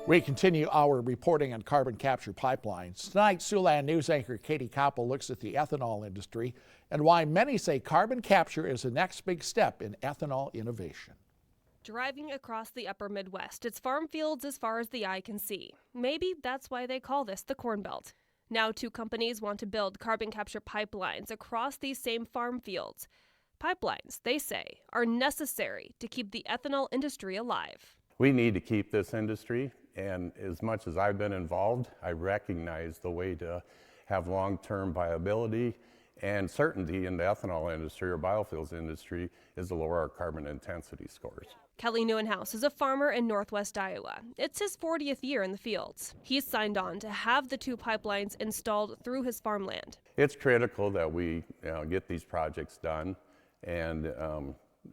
We continue our reporting on carbon capture pipelines. Tonight, Siouxland News anchor Katie Koppel looks at the ethanol industry and why many say carbon capture is the next big step in ethanol innovation. Driving across the upper Midwest, it's farm fields as far as the eye can see. Maybe that's why they call this the Corn Belt. Now 2 companies want to build carbon capture pipelines across these same farm fields. Pipelines, they say, are necessary to keep the ethanol industry alive. We need to keep this industry, and as much as I've been involved, I recognize the way to have long-term viability and certainty in the ethanol industry or biofuels industry is to lower our carbon intensity scores. Kelly Neuenhaus is a farmer in northwest Iowa. It's his 40th year in the fields. He's signed on to have the 2 pipelines installed through his farmland. It's critical that we get these projects done and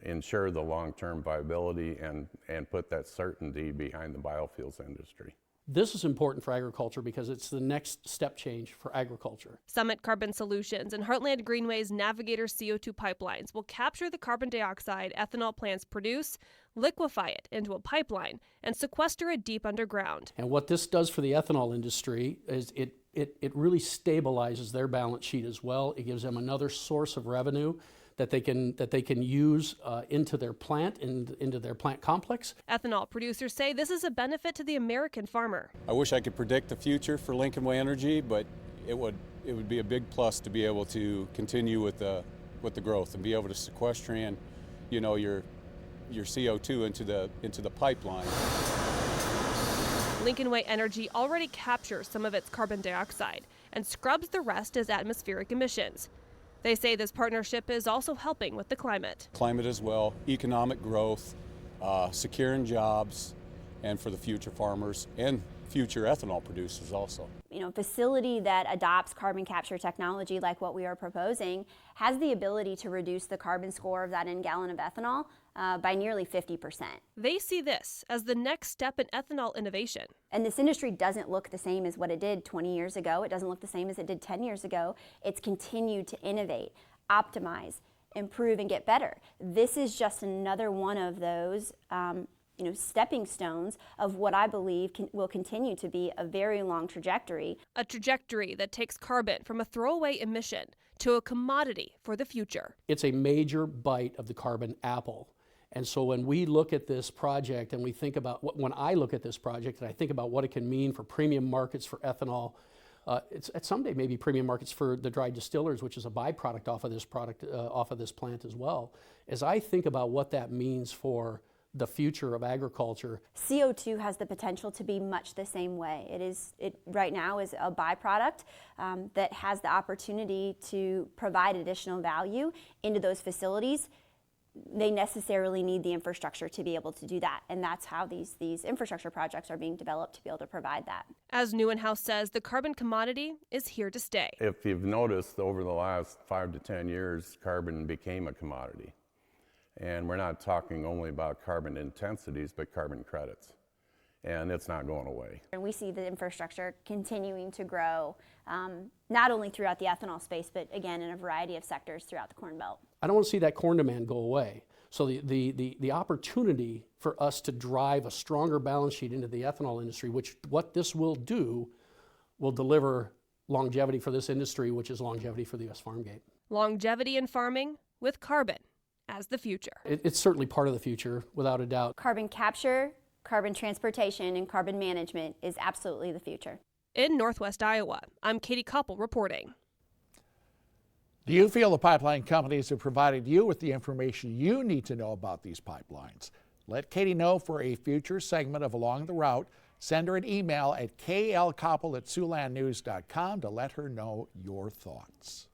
ensure the long-term viability and put that certainty behind the biofuels industry. This is important for agriculture because it's the next step change for agriculture. Summit Carbon Solutions and Heartland Greenway's Navigator CO2 pipelines will capture the carbon dioxide ethanol plants produce, liquefy it into a pipeline, and sequester it deep underground. And what this does for the ethanol industry is it really stabilizes their balance sheet as well. It gives them another source of revenue that they can use into their plant and into their plant complex. Ethanol producers say this is a benefit to the American farmer. I wish I could predict the future for Lincoln Way Energy, but it would be a big plus to be able to continue with the growth and be able to sequester in, your CO2 into the pipeline. Lincoln Way Energy already captures some of its carbon dioxide and scrubs the rest as atmospheric emissions. They say this partnership is also helping with the climate. Climate as well, economic growth, securing jobs, and for the future farmers and future ethanol producers also. A facility that adopts carbon capture technology like what we are proposing has the ability to reduce the carbon score of that gallon of ethanol by nearly 50%. They see this as the next step in ethanol innovation. And this industry doesn't look the same as what it did 20 years ago. It doesn't look the same as it did 10 years ago. It's continued to innovate, optimize, improve, and get better. This is just another one of those stepping stones of what I believe will continue to be a very long trajectory. A trajectory that takes carbon from a throwaway emission to a commodity for the future. It's a major bite of the carbon apple. And so when we look at this project and we think about, when I look at this project and I think about what it can mean for premium markets for ethanol, it's someday maybe premium markets for the dry distillers, which is a byproduct off of this plant as well. As I think about what that means for the future of agriculture. CO2 has the potential to be much the same way. It right now is a byproduct that has the opportunity to provide additional value into those facilities. They necessarily need the infrastructure to be able to do that, and that's how these infrastructure projects are being developed to be able to provide that. As Neuenhaus says, the carbon commodity is here to stay. If you've noticed, over the last 5 to 10 years, carbon became a commodity. And we're not talking only about carbon intensities, but carbon credits. And it's not going away. And we see the infrastructure continuing to grow, not only throughout the ethanol space, but again, in a variety of sectors throughout the Corn Belt. I don't want to see that corn demand go away. So the opportunity for us to drive a stronger balance sheet into the ethanol industry, which what this will do, will deliver longevity for this industry, which is longevity for the U.S. farm gate. Longevity in farming with carbon as the future. It's certainly part of the future, without a doubt. Carbon capture, carbon transportation, and carbon management is absolutely the future. In northwest Iowa, I'm Katie Koppel reporting. Do you feel the pipeline companies have provided you with the information you need to know about these pipelines? Let Katie know for a future segment of Along the Route. Send her an email at klkoppel@siouxlandnews.com to let her know your thoughts.